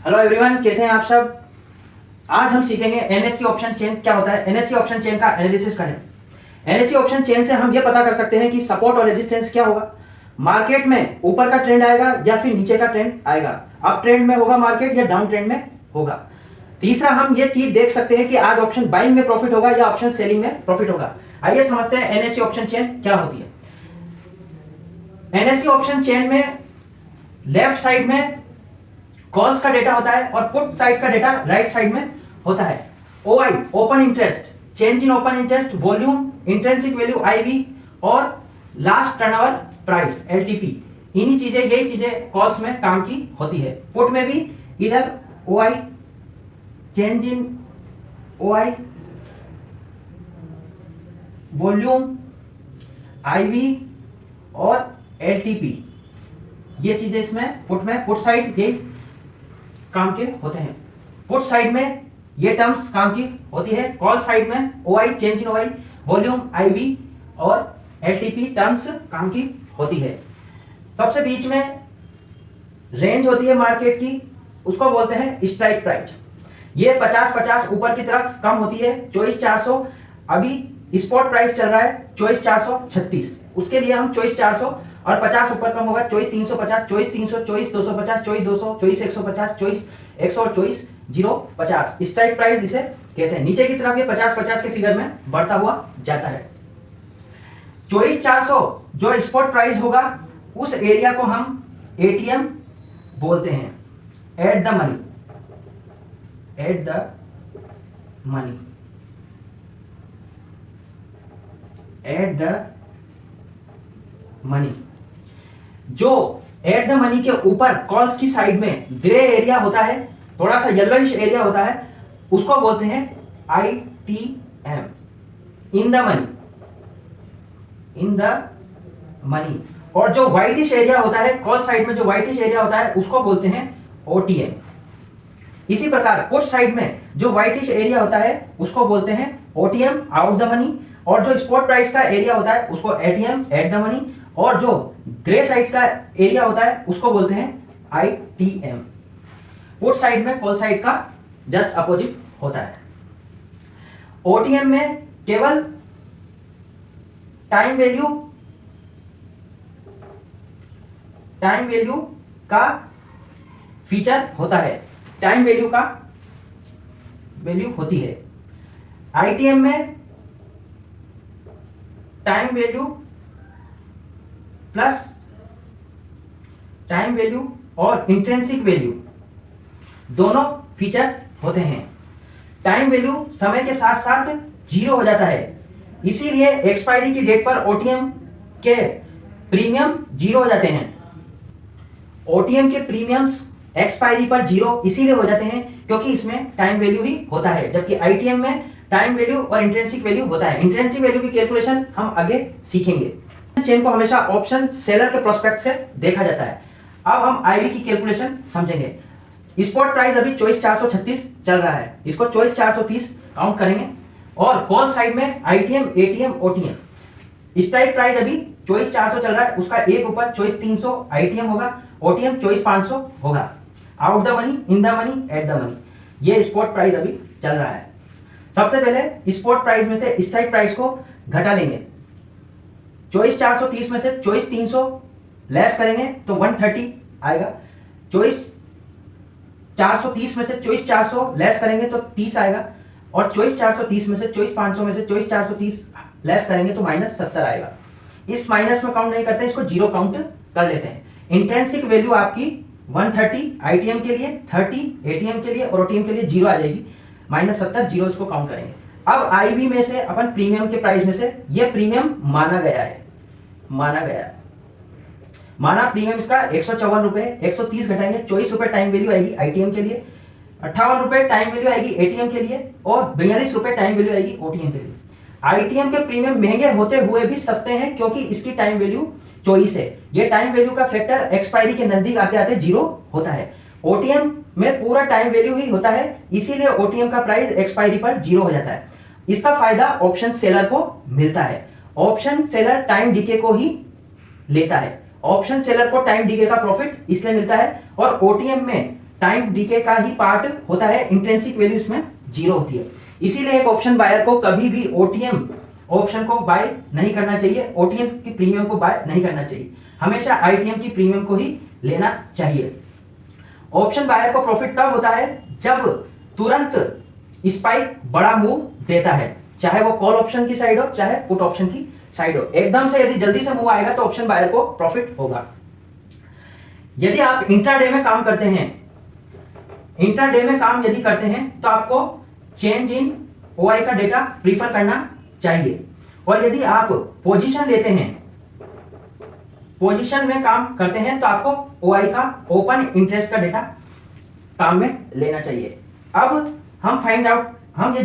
Hello everyone, कैसे हैं आप सब। आज हम सीखेंगे एनएससी ऑप्शन चेन क्या होता है। एनएससी ऑप्शन चेन का एनालिसिस करें। एनएससी ऑप्शन चेन से हम यह पता कर सकते हैं कि सपोर्ट और रेजिस्टेंस क्या होगा। मार्केट में ऊपर का ट्रेंड आएगा या फिर नीचे का ट्रेंड आएगा। अप ट्रेंड में होगा मार्केट या डाउन ट्रेंड में होगा। तीसरा, हम ये चीज देख सकते हैं कि आज ऑप्शन बाइंग में प्रॉफिट होगा या ऑप्शन सेलिंग में प्रॉफिट होगा। आइए समझते हैं एनएससी ऑप्शन चेन क्या होती है। एनएससी ऑप्शन चेन में लेफ्ट साइड में कॉल्स का डेटा होता है और पुट साइड का डेटा राइट साइड में होता है। OI open interest, change in open interest, volume, intrinsic value IV और लास्ट टर्नओवर प्राइस एलटीपी, यही चीजें कॉल्स में काम की होती है। पुट में भी इधर OI, change in OI, volume, IV और एलटीपी, ये चीजें इसमें पुट में, पुट साइड यही काम के होते हैं। पुट साइड में ये टर्म्स काम की होती है। कॉल साइड में OI, change in OI, volume, IV और एलटीपी टर्म्स काम की होती है। सबसे बीच में रेंज होती है मार्केट की, उसको बोलते हैं स्ट्राइक प्राइस। ये 50-50 ऊपर की तरफ कम होती है। 24,400 अभी स्पॉट प्राइस चल रहा है 24,436, उसके लिए हम 24,400 और 50 ऊपर कम होगा 24,350, 24,300, 24,250, 24,200, 24,150, 24,100 और 24,050 स्ट्राइक प्राइस इसे कहते हैं। नीचे की तरफ ये 50-50 के फिगर में बढ़ता हुआ जाता है। 24,400 जो स्पॉट प्राइस होगा उस एरिया को हम एटीएम बोलते हैं। At the money, at the money, at the money. जो एट द मनी के ऊपर कॉल्स की साइड में ग्रे एरिया होता है, थोड़ा सा येलोइश एरिया होता है, उसको बोलते हैं ITM, in the money, in the money. और जो व्हाइटिश एरिया होता है कॉल साइड में, जो व्हाइटिश एरिया होता है उसको बोलते हैं ओटीएम। इसी प्रकार पुट साइड में जो व्हाइटिश एरिया होता है उसको बोलते हैं ओटीएम, आउट द मनी। और जो स्पॉट प्राइस का एरिया होता है उसको एटीएम, एट द मनी। और जो ग्रे साइड का एरिया होता है उसको बोलते हैं आईटीएम। पुट साइड में कॉल साइड का जस्ट अपोजिट होता है। ओटीएम में केवल टाइम वैल्यू का फीचर होता है, टाइम वैल्यू का वैल्यू होती है। आईटीएम में time value plus time value और इंट्रिंसिक वैल्यू दोनों फीचर होते हैं। टाइम वैल्यू समय के साथ साथ जीरो हो जाता है, इसीलिए एक्सपायरी की डेट पर ओटीएम के प्रीमियम जीरो हो जाते हैं। ओटीएम के प्रीमियम्स एक्सपायरी पर जीरो इसीलिए हो जाते हैं क्योंकि इसमें टाइम वैल्यू ही होता है, जबकि आईटीएम में टाइम वैल्यू और इंट्रिंसिक वैल्यू होता है। इंट्रिंसिक वैल्यू की कैलकुलेशन हम आगे सीखेंगे। चेन को हमेशा ऑप्शन सेलर के प्रोस्पेक्ट से देखा जाता है। अब हम आईवी की कैलकुलेशन समझेंगे। स्पॉट प्राइस अभी 24,436 चल रहा है, इसको 24,430 काउंट करेंगे। और कॉल साइड में ITM, ATM, OTM. Strike price अभी 24,400 चल रहा है, उसका एक ऊपर 24,300 आईटीएम होगा, ओटीएम 24,500 होगा। Out the money, in the money, at the money, ये स्पॉट प्राइस अभी चल रहा है। सबसे पहले स्पॉट प्राइस में से स्ट्राइक प्राइस को घटा लेंगे। 24,430 में से 24,300 लेस करेंगे तो 130 आएगा। 24,430 में से 24,400 लेस करेंगे तो 30 आएगा। और 24,430 में से 24,500 में से 24,430 लेस करेंगे तो -70 आएगा। इस माइनस में काउंट नहीं करते, इसको जीरो काउंट कर लेते हैं। इंट्रिंसिक वैल्यू आपकी 130 आईटीएम के लिए, 30 एटीएम के लिए और ओटीएम के लिए जीरो आ जाएगी। -70 जीरो इसको काउंट करेंगे। अब आईवी में से अपन प्रीमियम के प्राइस में से ये प्रीमियम माना गया है, माना प्रीमियम इसका 154 रुपए, 130 घटाएंगे 24 रुपए टाइम वैल्यू आएगी आईटीएम के लिए, 58 रुपए टाइम वैल्यू आएगी एटीएम के लिए और 42 रुपए टाइम वैल्यू आएगी ओटीएम के लिए। आईटीएम के प्रीमियम महंगे होते हुए भी सस्ते हैं क्योंकि इसकी टाइम वैल्यू 24 है। ये टाइम वैल्यू का फैक्टर एक्सपायरी के नजदीक आते आते जीरो होता है। ओटीएम में पूरा टाइम वैल्यू ही होता है, इसीलिए ओटीएम का प्राइस एक्सपायरी पर जीरो हो जाता है। इसका फायदा ऑप्शन सेलर को मिलता है। ऑप्शन सेलर टाइम डीके को ही लेता है। ऑप्शन सेलर को टाइम डीके का प्रॉफिट इसलिए मिलता है। और ओटीएम में टाइम डीके का ही पार्ट होता है, इंट्रिंसिक वैल्यू इसमें 0 होती है। इसीलिए एक ऑप्शन बायर को कभी भी ओटीएम ऑप्शन को बाय नहीं करना चाहिए, ओटीएम की प्रीमियम को बाय नहीं करना चाहिए, हमेशा आईटीएम की प्रीमियम को ही लेना चाहिए। ऑप्शन बायर को प्रॉफिट तब होता है जब तुरंत स्पाइक बड़ा मूव देता है, चाहे वो कॉल ऑप्शन की साइड हो चाहे पुट ऑप्शन की साइड हो। एकदम से यदि जल्दी से मूव आएगा तो ऑप्शन बायर को प्रॉफिट होगा। यदि आप इंट्राडे में काम करते हैं, इंट्राडे में काम यदि करते हैं तो आपको चेंज इन ओआई का डेटा प्रीफर करना चाहिए। और यदि आप पोजीशन लेते हैं, पोजीशन में काम करते हैं तो आपको ओआई का ओपन इंटरेस्ट का डेटा काम में लेना चाहिए। अब हम फाइंड आउट, हम ये